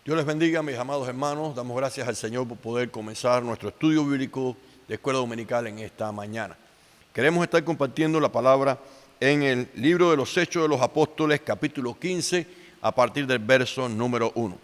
Dios les bendiga, mis amados hermanos. Damos gracias al Señor por poder comenzar nuestro estudio bíblico de escuela dominical en esta mañana. Queremos estar compartiendo la palabra en el libro de los Hechos de los Apóstoles, capítulo 15, a partir del verso número 1.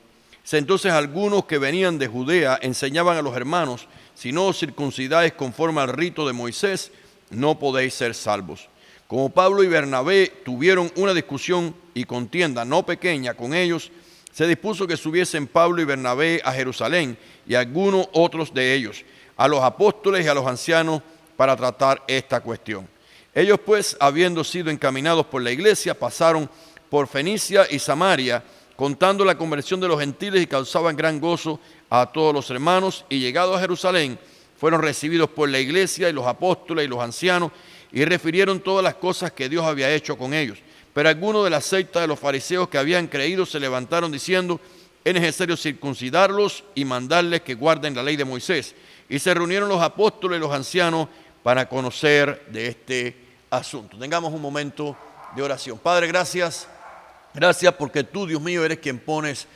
Entonces algunos que venían de Judea enseñaban a los hermanos: si no os circuncidáis conforme al rito de Moisés, no podéis ser salvos. Como Pablo y Bernabé tuvieron una discusión y contienda no pequeña con ellos, se dispuso que subiesen Pablo y Bernabé a Jerusalén y algunos otros de ellos, a los apóstoles y a los ancianos, para tratar esta cuestión. Ellos pues, habiendo sido encaminados por la iglesia, pasaron por Fenicia y Samaria, contando la conversión de los gentiles, y causaban gran gozo a todos los hermanos. Y llegados a Jerusalén, fueron recibidos por la iglesia y los apóstoles y los ancianos, y refirieron todas las cosas que Dios había hecho con ellos. Pero algunos de la secta de los fariseos que habían creído se levantaron diciendo: es necesario circuncidarlos y mandarles que guarden la ley de Moisés. Y se reunieron los apóstoles y los ancianos para conocer de este asunto. Tengamos un momento de oración. Padre, gracias. Gracias porque tú, Dios mío, eres quien pones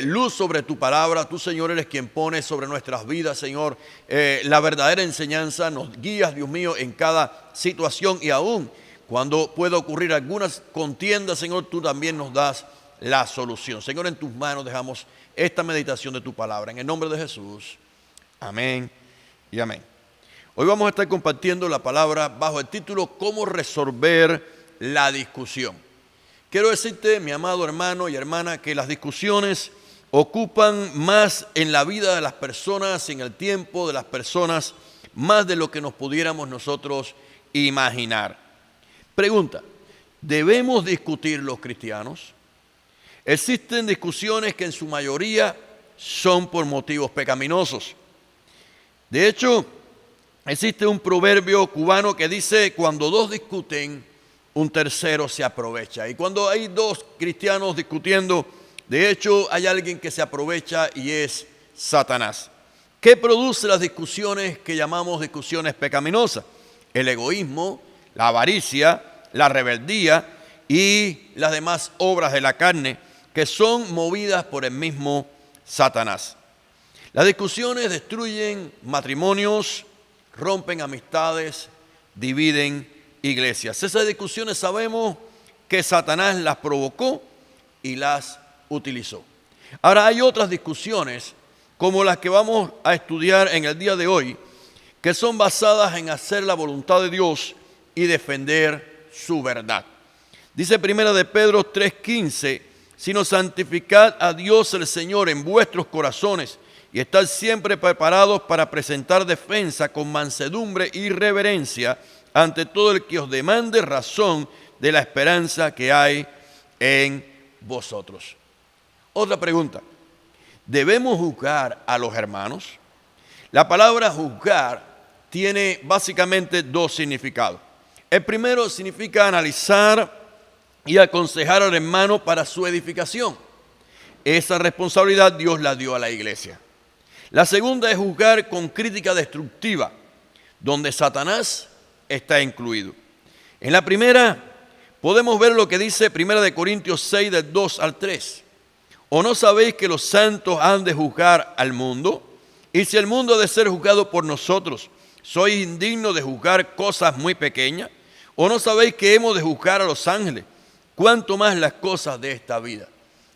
luz sobre tu palabra. Tú, Señor, eres quien pones sobre nuestras vidas, Señor, la verdadera enseñanza. Nos guías, Dios mío, en cada situación, y aún cuando pueda ocurrir algunas contiendas, Señor, tú también nos das la solución. Señor, en tus manos dejamos esta meditación de tu palabra. En el nombre de Jesús. Amén y amén. Hoy vamos a estar compartiendo la palabra bajo el título ¿Cómo resolver la discusión? Quiero decirte, mi amado hermano y hermana, que las discusiones ocupan más en la vida de las personas, en el tiempo de las personas, más de lo que nos pudiéramos nosotros imaginar. Pregunta: ¿debemos discutir los cristianos? Existen discusiones que en su mayoría son por motivos pecaminosos. De hecho, existe un proverbio cubano que dice: cuando dos discuten, un tercero se aprovecha. Y cuando hay dos cristianos discutiendo, de hecho hay alguien que se aprovecha, y es Satanás. ¿Qué produce las discusiones que llamamos discusiones pecaminosas? El egoísmo, la avaricia, la rebeldía y las demás obras de la carne, que son movidas por el mismo Satanás. Las discusiones destruyen matrimonios, rompen amistades, dividen iglesias. Esas discusiones sabemos que Satanás las provocó y las utilizó. Ahora, hay otras discusiones, como las que vamos a estudiar en el día de hoy, que son basadas en hacer la voluntad de Dios y defender su verdad. Dice Primera de Pedro 3:15: sino santificad a Dios el Señor en vuestros corazones, y estad siempre preparados para presentar defensa con mansedumbre y reverencia ante todo el que os demande razón de la esperanza que hay en vosotros. Otra pregunta: ¿debemos juzgar a los hermanos? La palabra juzgar tiene básicamente dos significados. El primero significa analizar y aconsejar al hermano para su edificación. Esa responsabilidad Dios la dio a la iglesia. La segunda es juzgar con crítica destructiva, donde Satanás está incluido. En la primera podemos ver lo que dice 1 Corintios 6, del 2 al 3. ¿O no sabéis que los santos han de juzgar al mundo? Y si el mundo ha de ser juzgado por nosotros, ¿sois indignos de juzgar cosas muy pequeñas? ¿O no sabéis que hemos de juzgar a los ángeles? ¿Cuánto más las cosas de esta vida?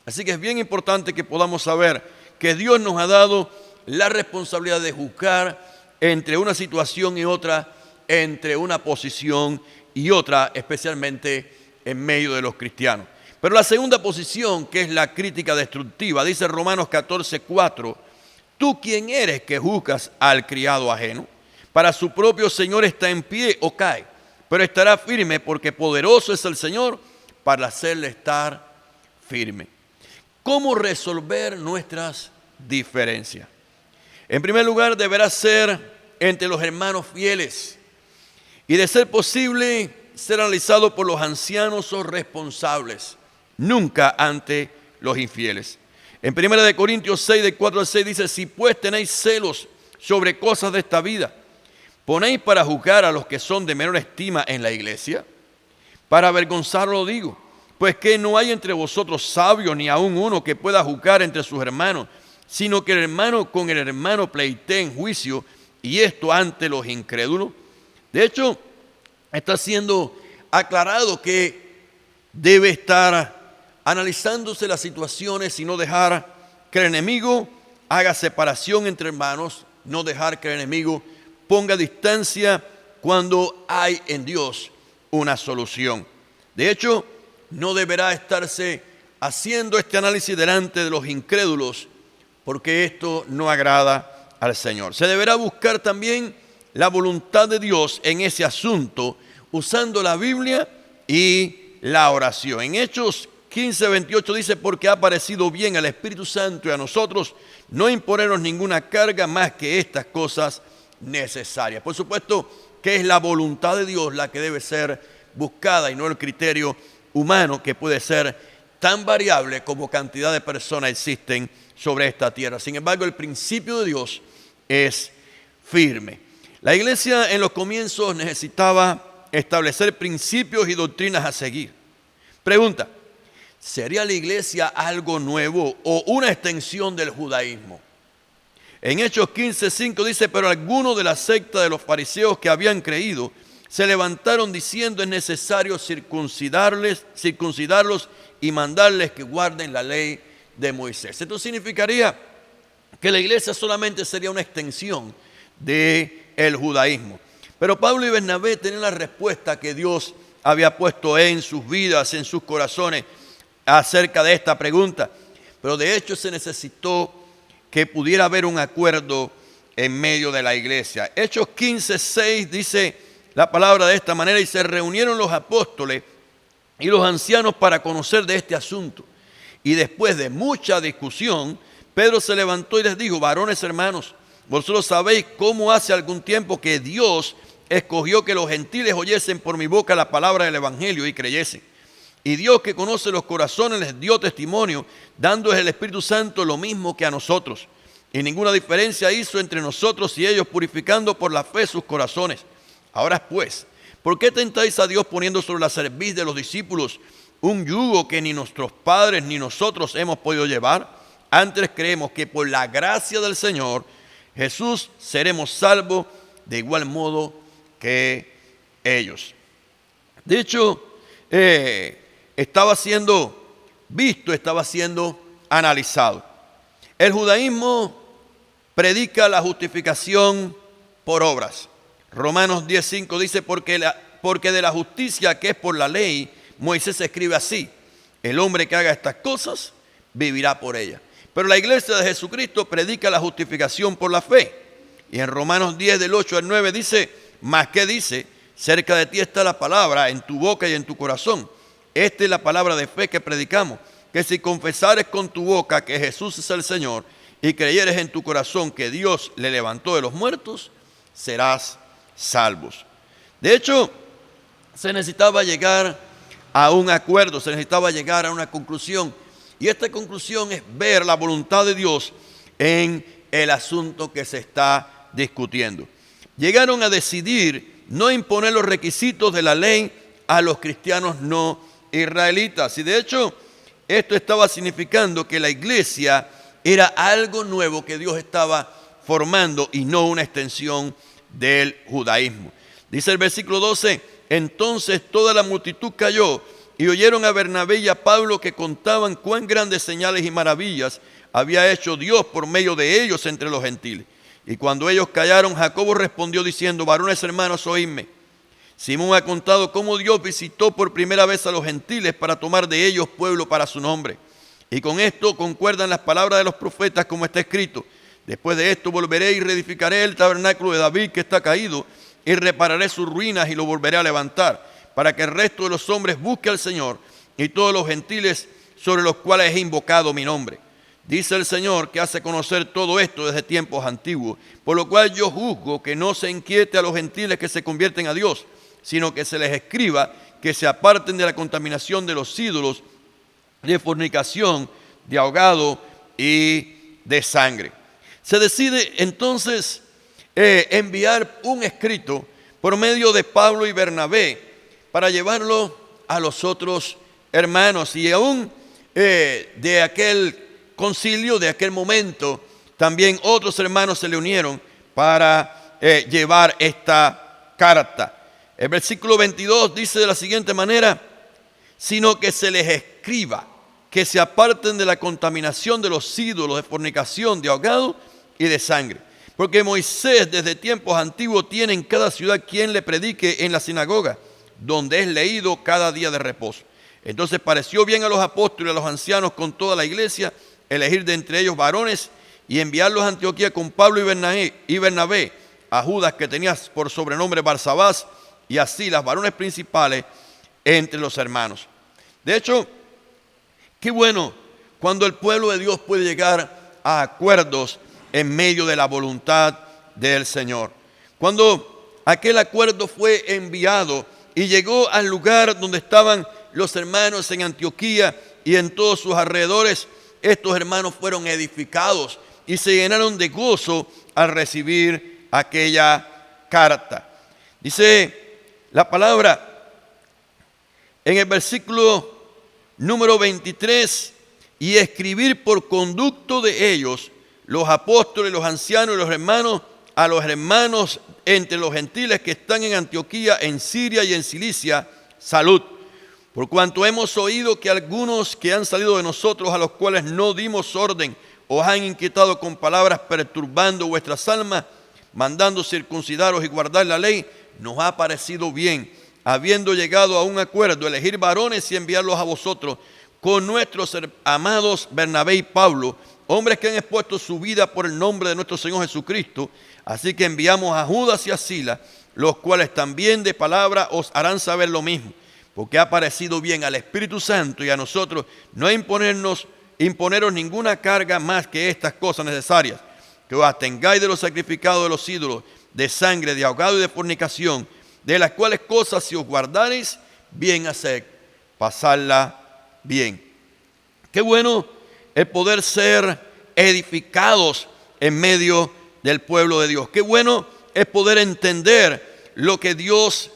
Así que es bien importante que podamos saber que Dios nos ha dado la responsabilidad de juzgar entre una situación y otra, entre una posición y otra, especialmente en medio de los cristianos. Pero la segunda posición, que es la crítica destructiva, dice Romanos 14:4: ¿tú quién eres que juzgas al criado ajeno? Para su propio Señor está en pie o cae, pero estará firme, porque poderoso es el Señor para hacerle estar firme. ¿Cómo resolver nuestras diferencias? En primer lugar, deberá ser entre los hermanos fieles, y de ser posible ser analizado por los ancianos o responsables, nunca ante los infieles. En 1 Corintios 6, del 4 al 6 dice: si pues tenéis celos sobre cosas de esta vida, ¿ponéis para juzgar a los que son de menor estima en la iglesia? Para avergonzarlo digo, Pues que no hay entre vosotros sabio ni aun uno que pueda juzgar entre sus hermanos, sino que el hermano con el hermano pleitee en juicio, y esto ante los incrédulos. De hecho, está siendo aclarado que debe estar analizándose las situaciones y no dejar que el enemigo haga separación entre hermanos, no dejar que el enemigo ponga distancia cuando hay en Dios una solución. De hecho, no deberá estarse haciendo este análisis delante de los incrédulos, porque esto no agrada al Señor. Se deberá buscar también la voluntad de Dios en ese asunto, usando la Biblia y la oración. En Hechos 15:28 dice: porque ha parecido bien al Espíritu Santo y a nosotros no imponernos ninguna carga más que estas cosas necesarias. Por supuesto que es la voluntad de Dios la que debe ser buscada y no el criterio humano, que puede ser tan variable como cantidad de personas existen sobre esta tierra. Sin embargo, el principio de Dios es firme. La iglesia en los comienzos necesitaba establecer principios y doctrinas a seguir. Pregunta: ¿sería la iglesia algo nuevo o una extensión del judaísmo? En Hechos 15:5 dice: pero algunos de la secta de los fariseos que habían creído se levantaron diciendo: es necesario circuncidarlos y mandarles que guarden la ley de Moisés. Esto significaría que la iglesia solamente sería una extensión del judaísmo. Pero Pablo y Bernabé tenían la respuesta que Dios había puesto en sus vidas, en sus corazones, acerca de esta pregunta. Pero de hecho se necesitó que pudiera haber un acuerdo en medio de la iglesia. Hechos 15:6 dice la palabra de esta manera: y se reunieron los apóstoles y los ancianos para conocer de este asunto. Y después de mucha discusión, Pedro se levantó y les dijo: varones hermanos, vosotros sabéis cómo hace algún tiempo que Dios escogió que los gentiles oyesen por mi boca la palabra del evangelio y creyesen. Y Dios, que conoce los corazones, les dio testimonio, dándoles el Espíritu Santo lo mismo que a nosotros. Y ninguna diferencia hizo entre nosotros y ellos, purificando por la fe sus corazones. Ahora pues, ¿por qué tentáis a Dios poniendo sobre la cerviz de los discípulos un yugo que ni nuestros padres ni nosotros hemos podido llevar? Antes creemos que por la gracia del Señor Jesús seremos salvos de igual modo que ellos. De hecho, estaba siendo visto, estaba siendo analizado. El judaísmo predica la justificación por obras. Romanos 10:5 dice: porque de la justicia que es por la ley, Moisés escribe así: el hombre que haga estas cosas vivirá por ellas. Pero la iglesia de Jesucristo predica la justificación por la fe. Y en Romanos 10, del 8 al 9 dice: más que dice, cerca de ti está la palabra, en tu boca y en tu corazón. Esta es la palabra de fe que predicamos: que si confesares con tu boca que Jesús es el Señor y creyeres en tu corazón que Dios le levantó de los muertos, serás salvos. De hecho, se necesitaba llegar a un acuerdo, se necesitaba llegar a una conclusión. Y esta conclusión es ver la voluntad de Dios en el asunto que se está discutiendo. Llegaron a decidir no imponer los requisitos de la ley a los cristianos no israelitas. Y de hecho, esto estaba significando que la iglesia era algo nuevo que Dios estaba formando y no una extensión del judaísmo. Dice el versículo 12: entonces toda la multitud cayó y oyeron a Bernabé y a Pablo, que contaban cuán grandes señales y maravillas había hecho Dios por medio de ellos entre los gentiles. Y cuando ellos callaron, Jacobo respondió diciendo: varones hermanos, oídme. Simón ha contado cómo Dios visitó por primera vez a los gentiles para tomar de ellos pueblo para su nombre. Y con esto concuerdan las palabras de los profetas, como está escrito: después de esto volveré y reedificaré el tabernáculo de David que está caído, y repararé sus ruinas y lo volveré a levantar, para que el resto de los hombres busque al Señor y todos los gentiles sobre los cuales he invocado mi nombre. Dice el Señor, que hace conocer todo esto desde tiempos antiguos, por lo cual yo juzgo que no se inquiete a los gentiles que se convierten a Dios, sino que se les escriba que se aparten de la contaminación de los ídolos, de fornicación, de ahogado y de sangre. Se decide entonces enviar un escrito por medio de Pablo y Bernabé para llevarlo a los otros hermanos, y aún de aquel concilio, de aquel momento, también otros hermanos se le unieron para llevar esta carta. El versículo 22 dice de la siguiente manera: sino que se les escriba que se aparten de la contaminación de los ídolos, de fornicación, de ahogado y de sangre. Porque Moisés desde tiempos antiguos tiene en cada ciudad quien le predique en la sinagoga, donde es leído cada día de reposo. Entonces pareció bien a los apóstoles y a los ancianos con toda la iglesia elegir de entre ellos varones y enviarlos a Antioquía con Pablo y Bernabé, a Judas, que tenía por sobrenombre Barsabás, y así las varones principales entre los hermanos. De hecho, qué bueno cuando el pueblo de Dios puede llegar a acuerdos en medio de la voluntad del Señor. Cuando aquel acuerdo fue enviado y llegó al lugar donde estaban los hermanos en Antioquía y en todos sus alrededores, estos hermanos fueron edificados y se llenaron de gozo al recibir aquella carta. Dice la palabra en el versículo número 23: y escribir por conducto de ellos, los apóstoles, los ancianos y los hermanos, a los hermanos entre los gentiles que están en Antioquía, en Siria y en Cilicia, salud. Por cuanto hemos oído que algunos que han salido de nosotros, a los cuales no dimos orden, os han inquietado con palabras perturbando vuestras almas, mandando circuncidaros y guardar la ley, nos ha parecido bien, habiendo llegado a un acuerdo, elegir varones y enviarlos a vosotros, con nuestros amados Bernabé y Pablo, hombres que han expuesto su vida por el nombre de nuestro Señor Jesucristo. Así que enviamos a Judas y a Silas, los cuales también de palabra os harán saber lo mismo, porque ha parecido bien al Espíritu Santo y a nosotros no imponeros ninguna carga más que estas cosas necesarias, que os atengáis de los sacrificados de los ídolos, de sangre, de ahogado y de fornicación, de las cuales cosas si os guardareis, bien haced, pasadla bien. Qué bueno el poder ser edificados en medio del pueblo de Dios. Qué bueno es poder entender lo que Dios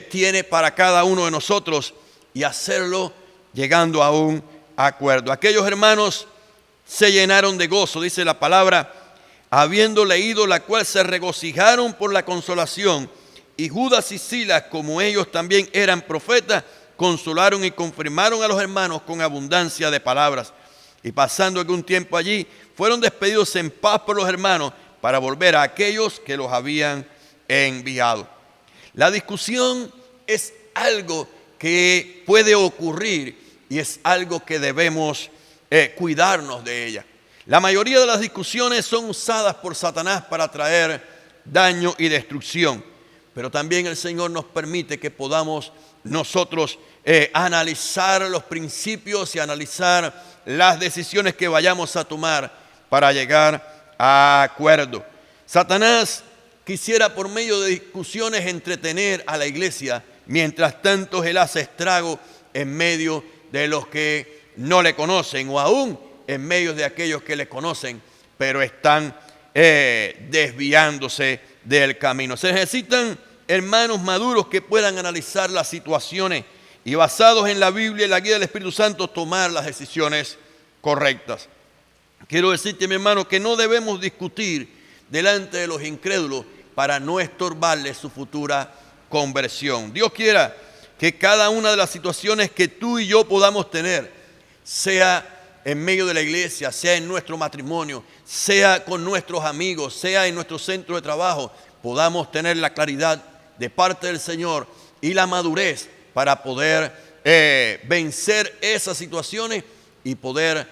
tiene para cada uno de nosotros y hacerlo llegando a un acuerdo. Aquellos hermanos se llenaron de gozo, dice la palabra, habiendo leído la cual se regocijaron por la consolación. Y Judas y Silas, como ellos también eran profetas, consolaron y confirmaron a los hermanos con abundancia de palabras. Y pasando algún tiempo allí, fueron despedidos en paz por los hermanos para volver a aquellos que los habían enviado. La discusión es algo que puede ocurrir y es algo que debemos cuidarnos de ella. La mayoría de las discusiones son usadas por Satanás para traer daño y destrucción, pero también el Señor nos permite que podamos nosotros analizar los principios y analizar las decisiones que vayamos a tomar para llegar a acuerdo. Satanás quisiera por medio de discusiones entretener a la iglesia, mientras tanto él hace estrago en medio de los que no le conocen o aún en medio de aquellos que le conocen, pero están desviándose del camino. Se necesitan hermanos maduros que puedan analizar las situaciones y basados en la Biblia y la guía del Espíritu Santo tomar las decisiones correctas. Quiero decirte, mi hermano, que no debemos discutir delante de los incrédulos para no estorbarles su futura conversión. Dios quiera que cada una de las situaciones que tú y yo podamos tener, sea en medio de la iglesia, sea en nuestro matrimonio, sea con nuestros amigos, sea en nuestro centro de trabajo, podamos tener la claridad de parte del Señor y la madurez para poder vencer esas situaciones y poder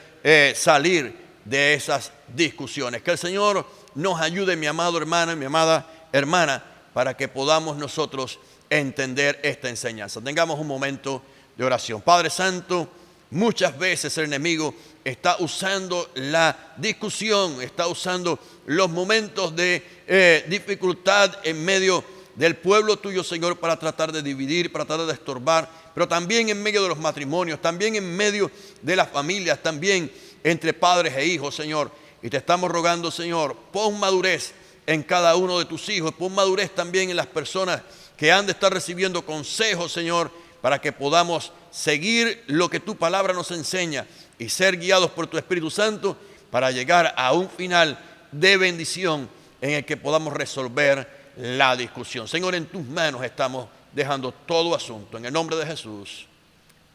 salir de esas discusiones. Que el Señor nos ayude, mi amado hermano y mi amada hermana, para que podamos nosotros entender esta enseñanza. Tengamos un momento de oración. Padre Santo, muchas veces el enemigo está usando la discusión, está usando los momentos de dificultad en medio del pueblo tuyo, Señor, para tratar de dividir, para tratar de estorbar, pero también en medio de los matrimonios, también en medio de las familias, también entre padres e hijos, Señor. Y te estamos rogando, Señor, pon madurez en cada uno de tus hijos, pon madurez también en las personas que han de estar recibiendo consejos, Señor, para que podamos seguir lo que tu palabra nos enseña y ser guiados por tu Espíritu Santo para llegar a un final de bendición en el que podamos resolver la discusión. Señor, en tus manos estamos dejando todo asunto. En el nombre de Jesús.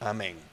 Amén.